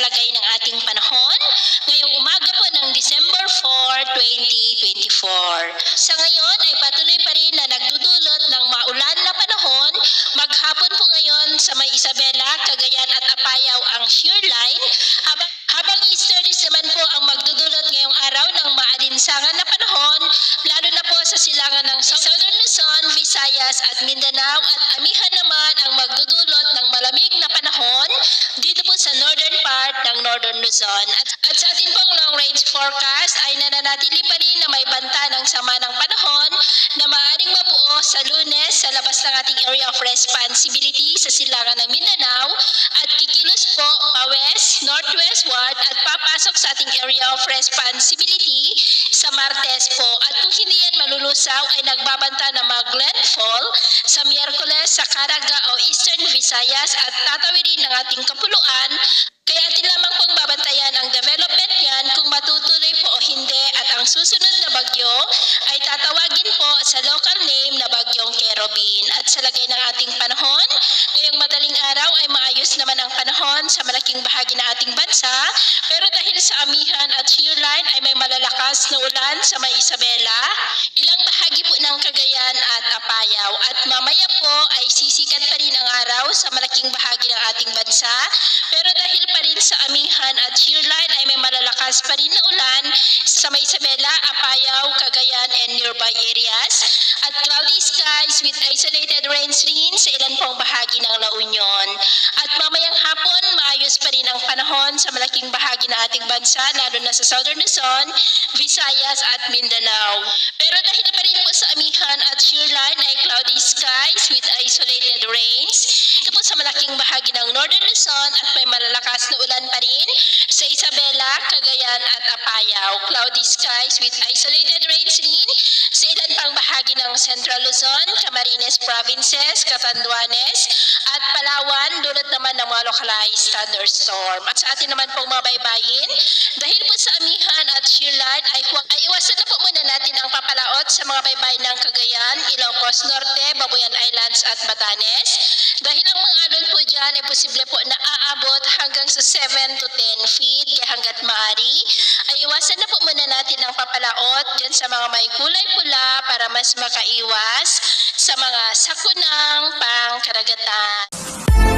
lagay ng ating panahon ngayong umaga po ng December 4, 2024. Sa ngayon ay patuloy pa rin na nagdudulot ng maulan na panahon. Maghapon po ngayon sa may Isabela, Cagayan at Apayao ang shear line, habang easterlies naman po ang magdudulot ngayong araw ng maalinsangan na panahon, lalo na po sa silangan ng Southern Luzon, Visayas at Mindanao, at amihan naman ang magdudulot ng malamig na panahon dito po sa northern part ng Northern Luzon. At sa ating pong long range forecast ay nananatili pa rin na may banta ng sama ng panahon na maaaring mabuo sa Lunes sa labas ng ating area of responsibility sa silangan ng Mindanao at kikilos po pa-west, northwestward at papasok sa ating area of responsibility sa Martes po. At kung hindi yan malulusaw ay nagbabanta na mag-landfall sa Miyerkules sa Caraga o Eastern Visayas at tatawirin ng ating kapuluan. Kaya atin lamang pong babantayan ang development niyan kung matutuloy po o hindi, at ang susunod na bagyo ay tatawagin po sa local name na Bagyong Kerobin. At sa lagay ng ating panahon, ngayong madaling araw ay maayos naman ang panahon sa malaking bahagi ng ating bansa, pero dahil sa amihan at shear line ay may malalakas na ulan sa may Isabela, ilang bahagi po ng Cagayan at Apayao, at mamaya po ay sisikat pa rin ang araw sa malaking bahagi ng ating bansa, pero dahil pa rin sa amihan at shear line ay may malalakas pa rin na ulan sa may Isabela, Apayao, Cagayan and nearby areas, at cloudy skies with isolated rain screen sa ilan pong bahagi ng La Union. At mamayang hapon, maayos pa rin ang panahon sa malaking bahagi ng ating bansa, lalo na sa Southern Luzon, Visayas at Mindanao. Pero dahil pa rin po sa amihan at shear line ay cloudy skies with isolated rains ito po sa malaking bahagi ng Northern Luzon, at may malalakas na ulan pa rin sa Isabela, Cagayan at Apayao. Cloudy skies with isolated rains rin sa ilan pang bahagi ng Central Luzon, Camarines Provinces, Catanduanes at Palawan, dulot naman ng mga localized thunderstorm. At sa atin naman pong mga baybayin, dahil po sa amihan at shear line ay iwasan na po muna natin ang papalaot sa mga baybayin ng Cagayan, Ilocos Norte, Babuyan Islands at Batanes. Dahil ang mga alon po dyan ay posible po na aabot hanggang sa 7 to 10 feet, kaya hanggat maaari ay iwasan na po muna natin ang papalaot dyan sa mga may kulay pula para mas makaiwas sa mga sakunang pangkaragatan.